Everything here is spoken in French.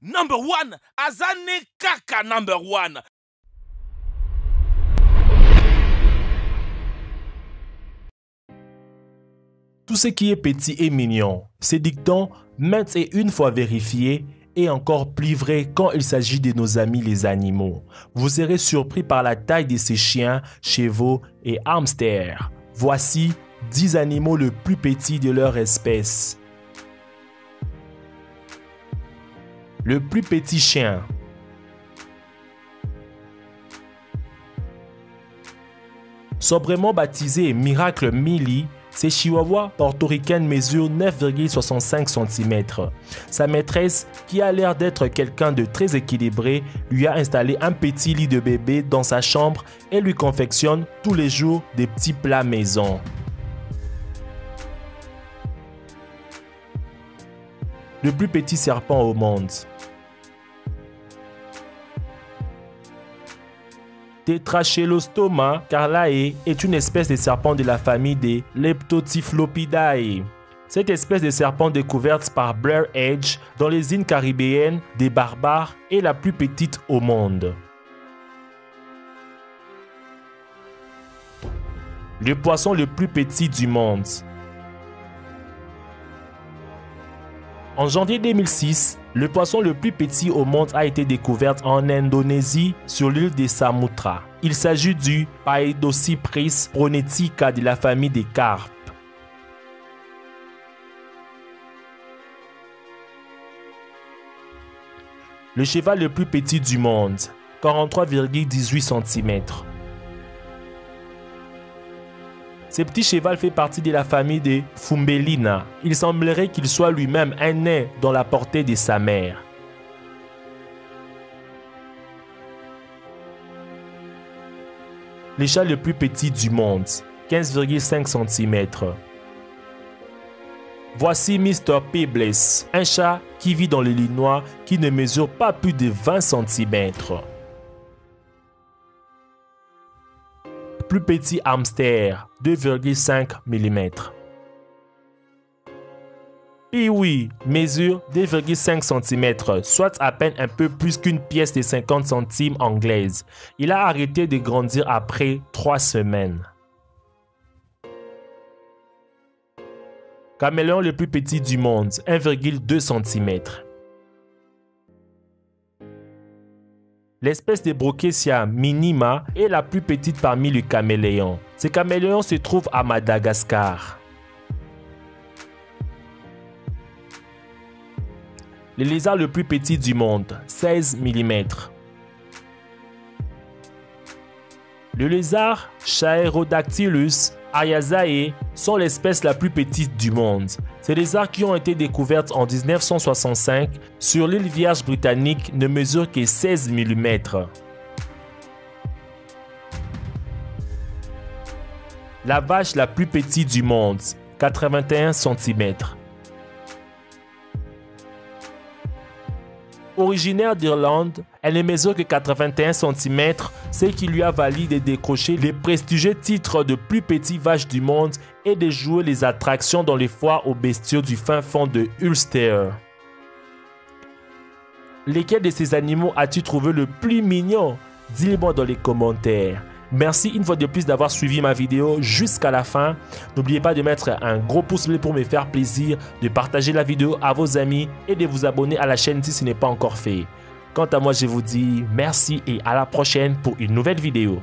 number one, Azane Kaka number one. Tout ce qui est petit et mignon, ces dictons, maintes et une fois vérifiés, et encore plus vrai quand il s'agit de nos amis les animaux. Vous serez surpris par la taille de ces chiens, chevaux et hamsters. Voici 10 animaux les plus petits de leur espèce. Le plus petit chien. Sobrement baptisé Miracle Millie, ces chihuahuas portoricaines mesurent 9,65 cm. Sa maîtresse, qui a l'air d'être quelqu'un de très équilibré, lui a installé un petit lit de bébé dans sa chambre et lui confectionne tous les jours des petits plats maison. Le plus petit serpent au monde. Tetrachelostoma carlae est une espèce de serpent de la famille des Leptotyphlopidae. Cette espèce de serpent découverte par Blair Edge dans les îles caribéennes des Barbares est la plus petite au monde. Le poisson le plus petit du monde. En janvier 2006, le poisson le plus petit au monde a été découvert en Indonésie sur l'île de Samudra. Il s'agit du Paedocypris pronetica de la famille des carpes. Le cheval le plus petit du monde, 43,18 cm. Ce petit cheval fait partie de la famille des Fumbellina. Il semblerait qu'il soit lui-même un nain dans la portée de sa mère. Le chat le plus petit du monde, 15,5 cm. Voici Mr. Peebles, un chat qui vit dans l'Illinois qui ne mesure pas plus de 20 cm. Plus petit hamster, 2,5 mm. Pee-wee mesure 2,5 cm, soit à peine un peu plus qu'une pièce de 50 centimes anglaise. Il a arrêté de grandir après 3 semaines. Caméléon le plus petit du monde, 1,2 cm. L'espèce de Brookesia minima est la plus petite parmi les caméléons. Ces caméléons se trouvent à Madagascar. Le lézard le plus petit du monde, 16 mm. Le lézard Chaerodactylus ariazae sont l'espèce la plus petite du monde. Ces lézards qui ont été découvertes en 1965 sur l'île Vierge britannique ne mesurent que 16 mm. La vache la plus petite du monde, 81 cm. Originaire d'Irlande, elle ne mesure que 81 cm, ce qui lui a valu de décrocher les prestigieux titres de plus petite vache du monde et de jouer les attractions dans les foires aux bestiaux du fin fond de Ulster. Lesquels de ces animaux as-tu trouvé le plus mignon? Dis-le-moi dans les commentaires. Merci une fois de plus d'avoir suivi ma vidéo jusqu'à la fin. N'oubliez pas de mettre un gros pouce bleu pour me faire plaisir, de partager la vidéo à vos amis et de vous abonner à la chaîne si ce n'est pas encore fait. Quant à moi, je vous dis merci et à la prochaine pour une nouvelle vidéo.